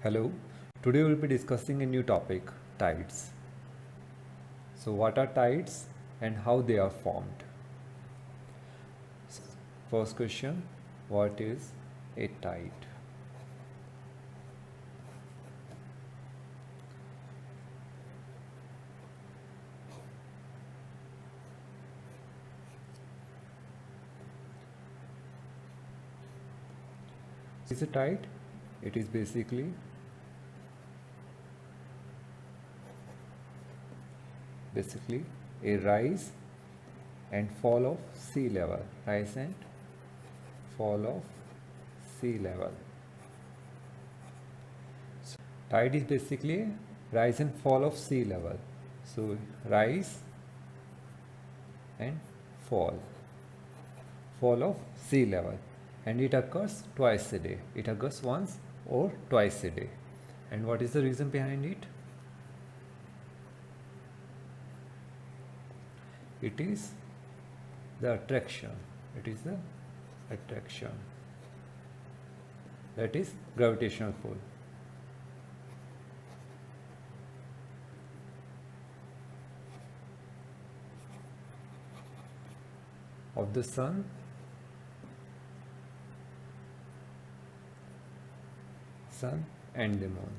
Hello, today we will be discussing a new topic, tides. So what are tides and how they are formed? First question, what is a tide? Is a tide? It is basically a rise and fall of sea level. Rise and fall of sea level. So, tide is basically rise and fall of sea level. So rise and fall of sea level, and it occurs twice a day. It occurs once or twice a day. And what is the reason behind it? It is the attraction. It is the attraction. That is gravitational pull. Of the sun and the moon.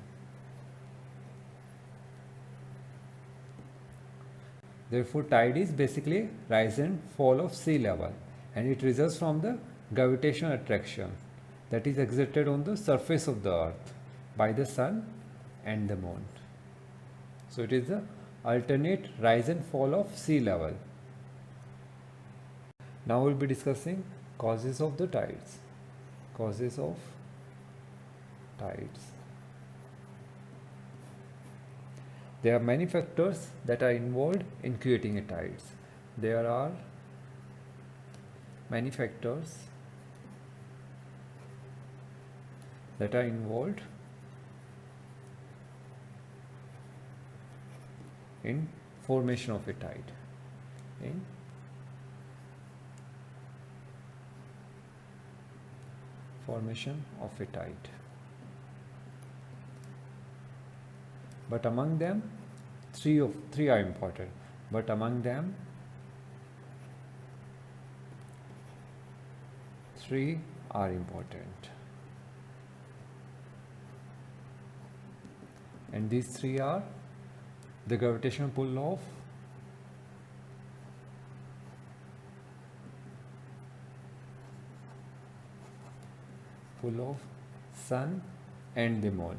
Therefore, tide is basically rise and fall of sea level, and it results from the gravitational attraction that is exerted on the surface of the earth by the sun and the moon. So it is the alternate rise and fall of sea level. Now we will be discussing causes of the tides. Causes of tides. There are many factors that are involved in creating a tides. There are many factors that are involved in formation of a tide. In formation of a tide. But among them, three are important. But among them, three are important. And these three are the gravitational pull of sun and the moon.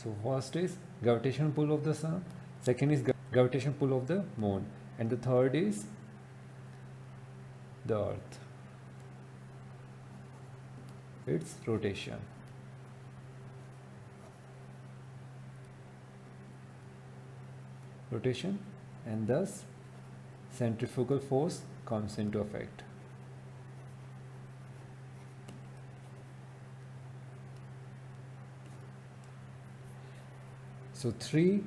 So first is gravitational pull of the sun, second is gravitational pull of the moon, and the third is the earth, its rotation. And thus centrifugal force comes into effect. So three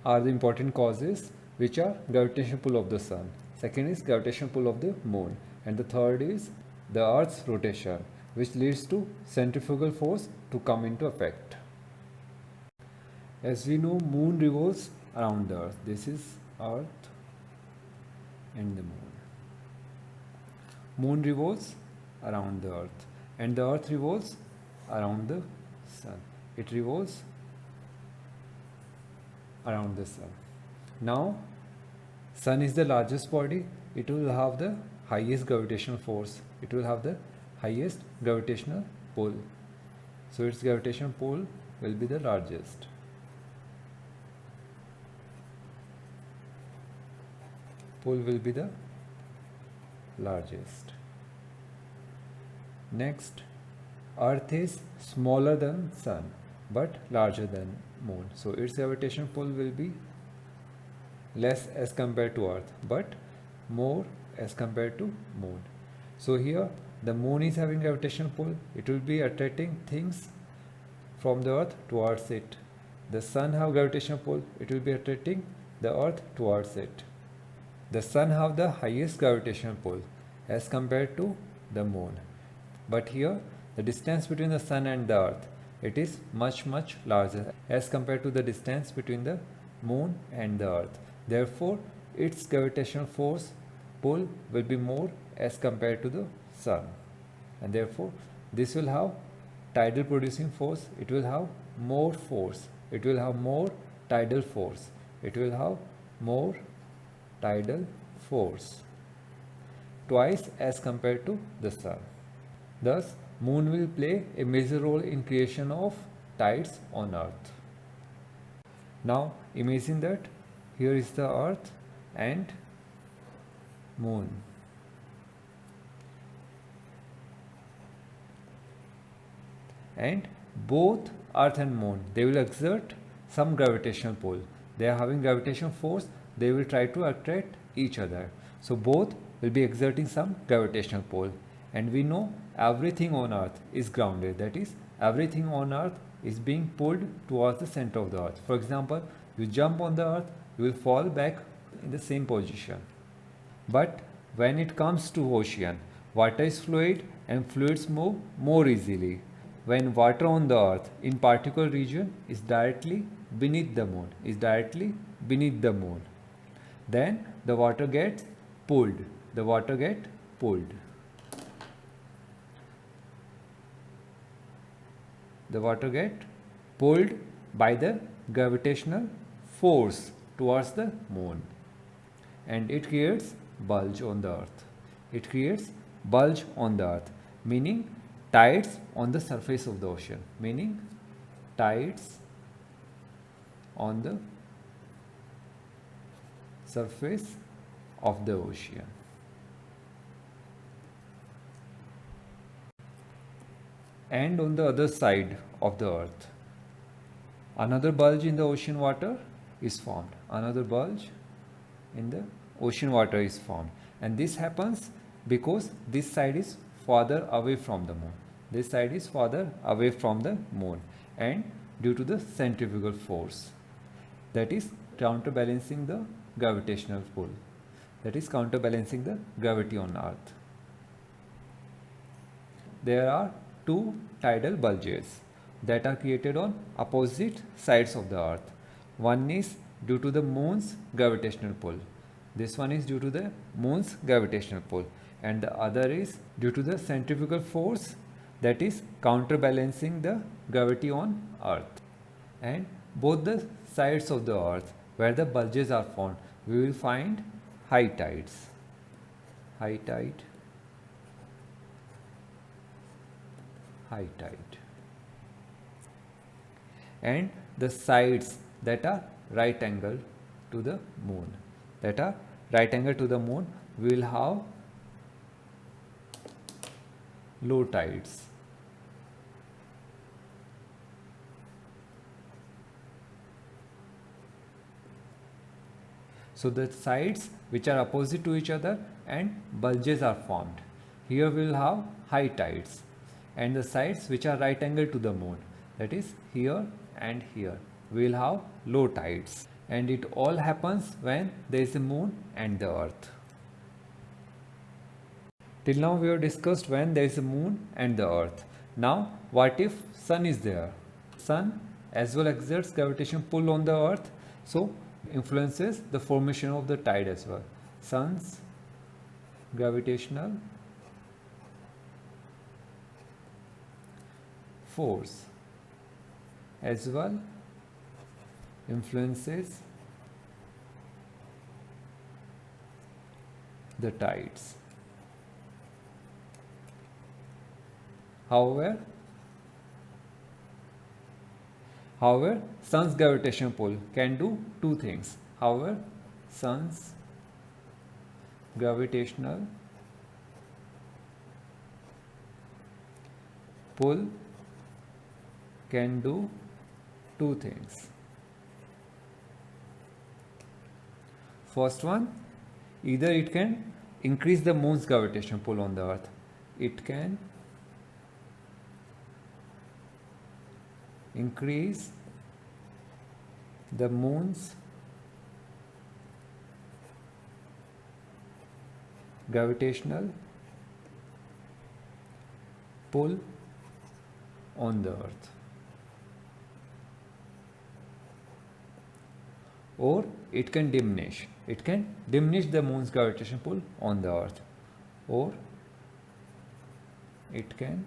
are the important causes, which are gravitational pull of the sun, second is gravitational pull of the moon, and the third is the earth's rotation, which leads to centrifugal force to come into effect. As we know, moon revolves around the earth. This is earth and the moon. Moon revolves around the earth and the earth revolves around the sun. It revolves around the sun. Now, sun is the largest body. It will have the highest gravitational force. It will have the highest gravitational pull. So its gravitational pull will be the largest. Pull will be the largest. Next, earth is smaller than sun but larger than moon. So its gravitational pull will be less as compared to earth but more as compared to moon. So here the moon is having gravitational pull. It will be attracting things from the earth towards it. The sun have gravitational pull. It will be attracting the earth towards it. The sun have the highest gravitational pull as compared to the moon. But here the distance between the sun and the earth, it is much larger as compared to the distance between the moon and the earth. Therefore, its gravitational force pull will be more as compared to the sun, and therefore this will have tidal producing force, it will have more force, it will have more tidal force, it will have more tidal force, twice as compared to the sun. Thus, moon will play a major role in creation of tides on earth. Now imagine that here is the earth and moon. And both earth and moon, they will exert some gravitational pull. They are having gravitational force, they will try to attract each other. So both will be exerting some gravitational pull. And we know everything on earth is grounded, that is, everything on earth is being pulled towards the center of the earth. For example, you jump on the earth, you will fall back in the same position. But when it comes to ocean, water is fluid and fluids move more easily. When water on the earth in particular region is directly beneath the moon, then the water gets pulled. The water gets pulled. The water gets pulled by the gravitational force towards the moon, and it creates bulge on the earth. It creates bulge on the earth, meaning tides on the surface of the ocean, meaning tides on the surface of the ocean. And on the other side of the earth, another bulge in the ocean water is formed. Another bulge in the ocean water is formed. And this happens because this side is farther away from the moon. This side is farther away from the moon, and due to the centrifugal force, that is counterbalancing the gravitational pull, that is counterbalancing the gravity on earth. There are two tidal bulges that are created on opposite sides of the earth. One is due to the moon's gravitational pull. This one is due to the moon's gravitational pull, and the other is due to the centrifugal force that is counterbalancing the gravity on earth. And both the sides of the earth where the bulges are formed, we will find high tides. High tide, high tide. And the sides that are right angle to the moon, we will have low tides. So the sides which are opposite to each other and bulges are formed. Here we will have high tides, and the sides which are right angle to the moon, that is here and here, we will have low tides. And it all happens when there is a moon and the earth. Till now we have discussed when there is a moon and the earth. Now what if sun is there? Sun as well exerts gravitational pull on the earth, so influences the formation of the tide as well. Sun's gravitational force as well influences the tides. However, sun's gravitational pull can do two things. Sun's gravitational pull can do two things. First one, either it can increase the moon's gravitational pull on the earth. It can increase the moon's gravitational pull on the earth. Or it can diminish. It can diminish the moon's gravitational pull on the earth. Or it can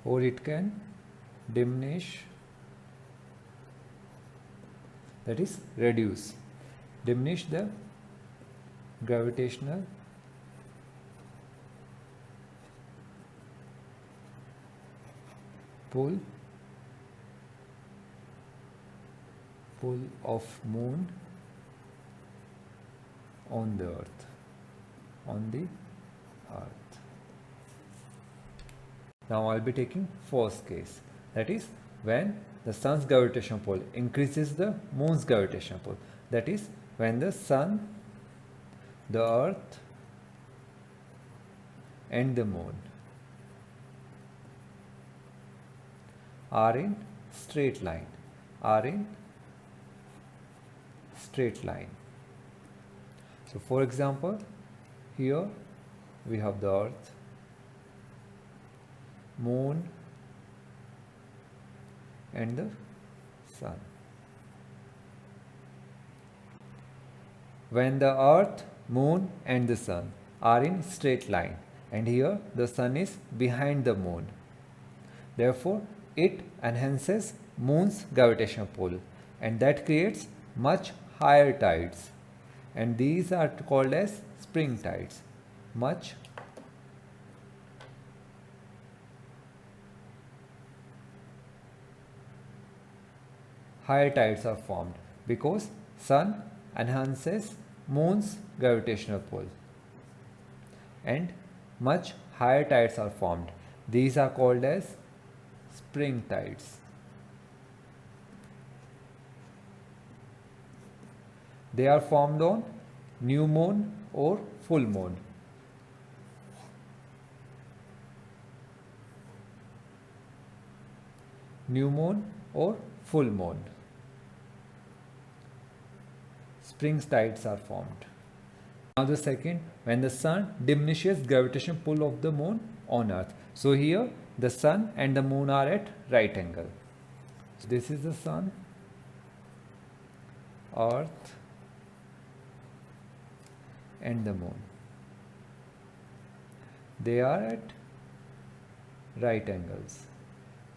or it can diminish, that is diminish the gravitational pull of moon on the earth. Now I'll be taking first case, that is when the sun's gravitational pull increases the moon's gravitational pull, that is when the sun, the earth and the moon are in straight line. So for example, here we have the earth, moon and the sun. When the earth, moon and the sun are in straight line, and here the sun is behind the moon, therefore it enhances moon's gravitational pull, and that creates much higher tides, and these are called as spring tides. Much higher tides are formed because sun enhances moon's gravitational pull, and much higher tides are formed. These are called as spring tides. They are formed on new moon or full moon. New moon or full moon, spring tides are formed. Now the second, when the sun diminishes gravitational pull of the moon on earth. So here the sun and the moon are at right angle. So this is the sun, earth and the moon. They are at right angles.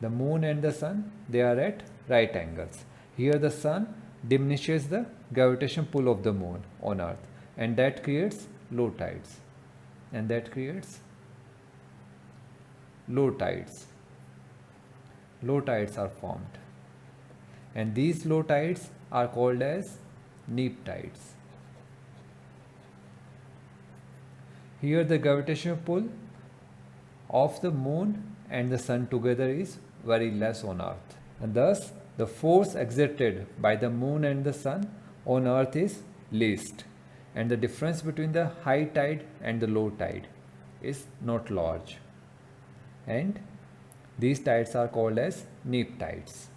The moon and the sun, they are at right angles. Here the sun diminishes the gravitational pull of the moon on earth, and that creates low tides. Low tides are formed, and these low tides are called as neap tides. Here the gravitational pull of the moon and the sun together is very less on earth, and thus the force exerted by the moon and the sun on earth is least, and the difference between the high tide and the low tide is not large, and these tides are called as neap tides.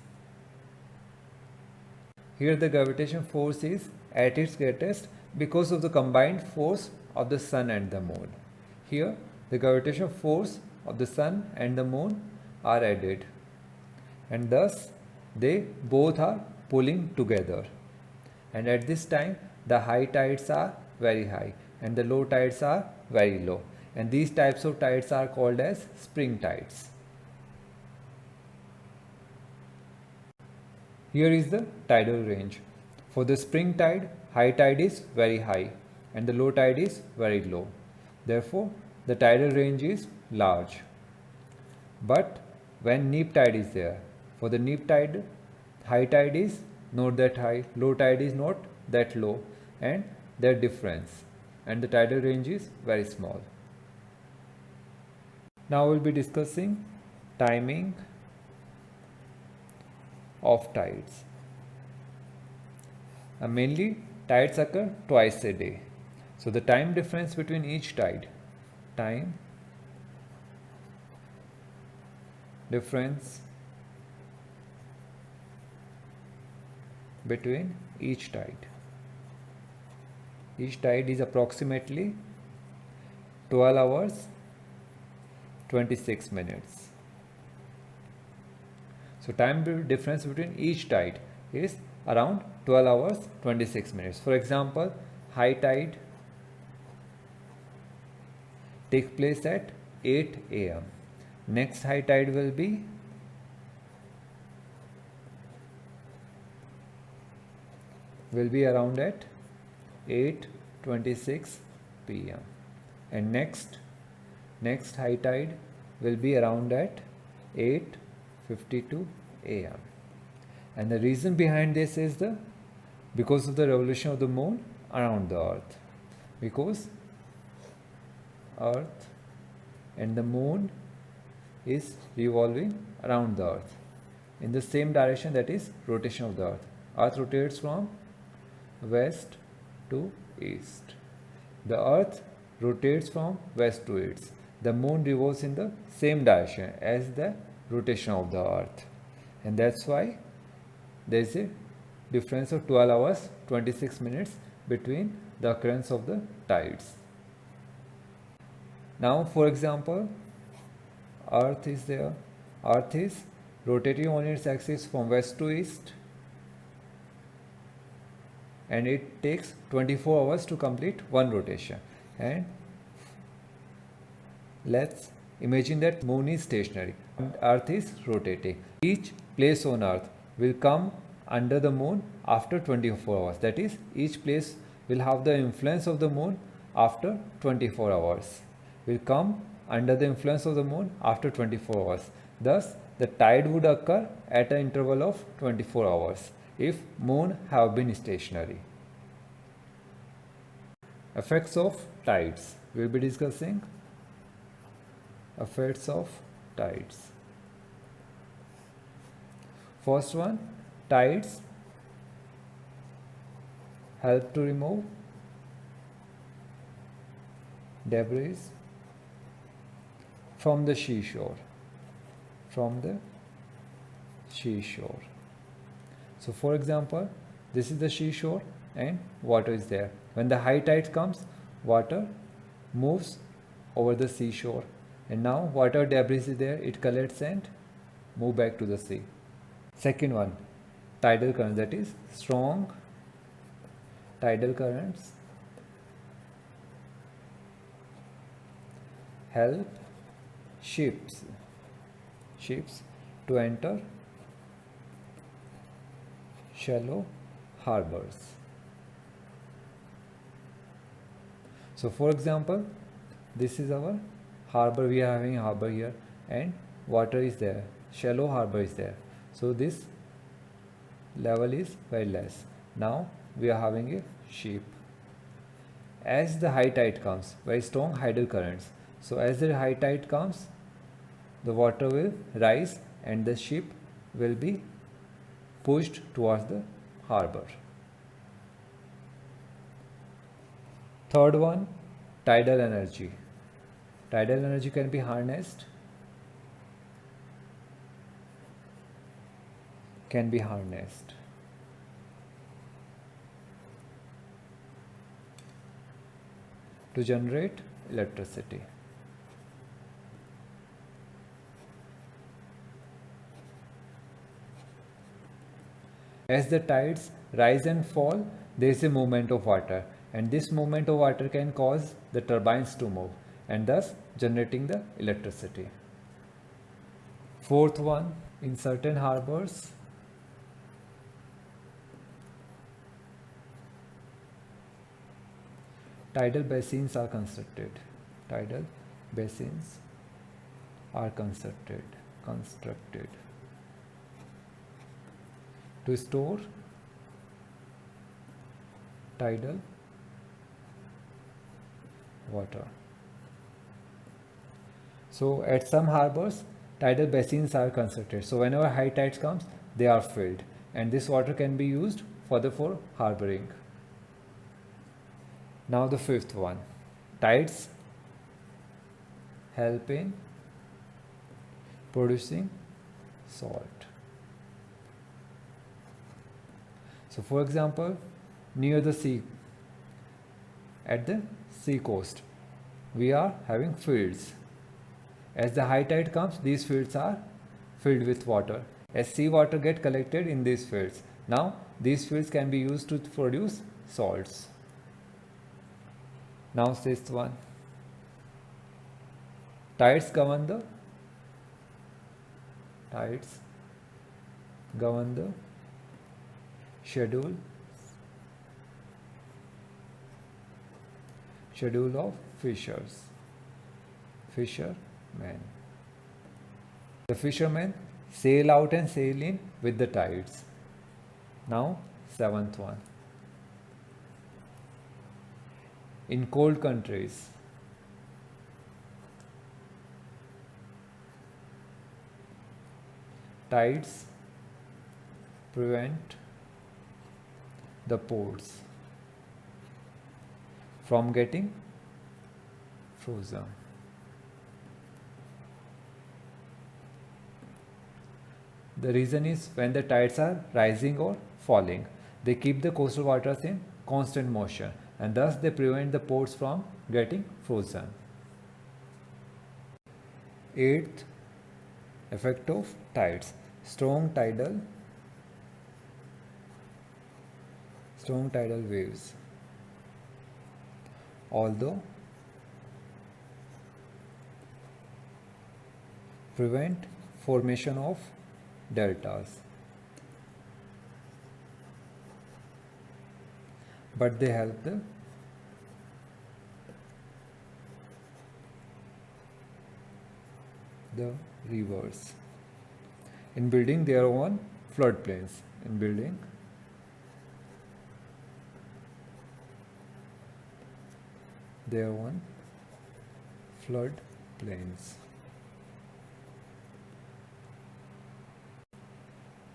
Here the gravitational force is at its greatest because of the combined force of the sun and the moon. Here the gravitational force of the sun and the moon are added, and thus they both are pulling together, and at this time the high tides are very high and the low tides are very low, and these types of tides are called as spring tides. Here is the tidal range. For the spring tide, high tide is very high and the low tide is very low. Therefore, the tidal range is large. But when neap tide is there, for the neap tide, high tide is not that high, low tide is not that low, and their difference, and the tidal range is very small. Now we will be discussing timing of tides. Mainly tides occur twice a day. So the time difference between each tide, time difference between each tide is approximately 12 hours 26 minutes. So time difference between each tide is around 12 hours 26 minutes. For example, high tide takes place at 8 a.m. Next high tide will be around at 8:26 p.m. and next high tide will be around at 8:52 a.m. And the reason behind this is because of the revolution of the moon around the earth, because earth and the moon is revolving around the earth in the same direction, that is rotation of the earth. Earth rotates from west to east. The earth rotates from west to east. The moon revolves in the same direction as the rotation of the earth, and that's why there is a difference of 12 hours 26 minutes between the occurrence of the tides. Now, for example, earth is there. Earth is rotating on its axis from west to east, and it takes 24 hours to complete one rotation. And let's imagine that moon is stationary and earth is rotating. Each place on earth will come under the moon after 24 hours. That is, each place will have the influence of the moon after 24 hours. Will come under the influence of the moon after 24 hours. Thus, the tide would occur at an interval of 24 hours if moon have been stationary. Effects of tides. We will be discussing effects of tides. First one, tides help to remove debris from the seashore. So for example, this is the seashore and water is there. When the high tide comes, water moves over the seashore, and now water debris is there, it collects and move back to the sea. Second one, tidal current, that is strong tidal currents help ships to enter shallow harbors. So for example, this is our harbor. We are having a harbor here and water is there, shallow harbor is there. So this level is very less. Now we are having a ship. As the high tide comes, very strong tidal currents. So as the high tide comes, the water will rise and the ship will be pushed towards the harbor. Third one, tidal energy. Tidal energy can be harnessed to generate electricity. As the tides rise and fall, there is a movement of water, and this movement of water can cause the turbines to move and thus generating the electricity. Fourth one, in certain harbors, tidal basins are constructed. Tidal basins are constructed to store tidal water. So at some harbors, tidal basins are constructed. So whenever high tides comes, they are filled, and this water can be used for harboring. Now the fifth one, tides help in producing salt. So for example, near the sea, at the sea coast, we are having fields. As the high tide comes, these fields are filled with water. As sea water get collected in these fields. Now these fields can be used to produce salts. Now this one. Tides govern the schedule of fishermen. The fishermen sail out and sail in with the tides. Now, seventh one. In cold countries, tides prevent the ports from getting frozen. The reason is when the tides are rising or falling, they keep the coastal waters in constant motion and thus they prevent the ports from getting frozen. Eighth effect of tides, strong tidal waves. Although prevent formation of deltas, but they help the rivers in building their own floodplains.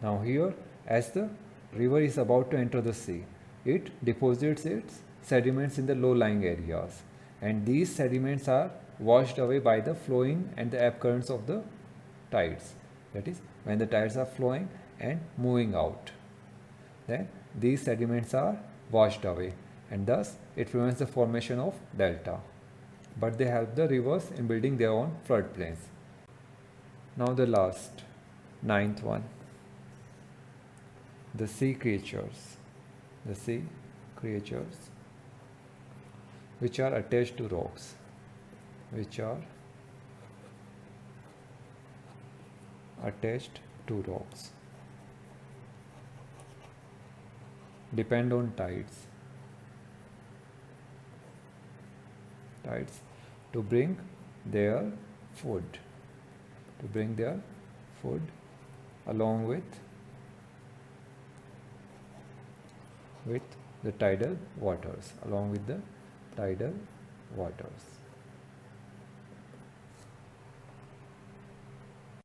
Now here, as the river is about to enter the sea, it deposits its sediments in the low-lying areas, and these sediments are washed away by the flowing and the ebb currents of the tides. That is, when the tides are flowing and moving out, then these sediments are washed away, and thus it prevents the formation of delta. But they help the rivers in building their own floodplains. Now the last, ninth one. The sea creatures which are attached to rocks, depend on tides to bring their food along with the tidal waters.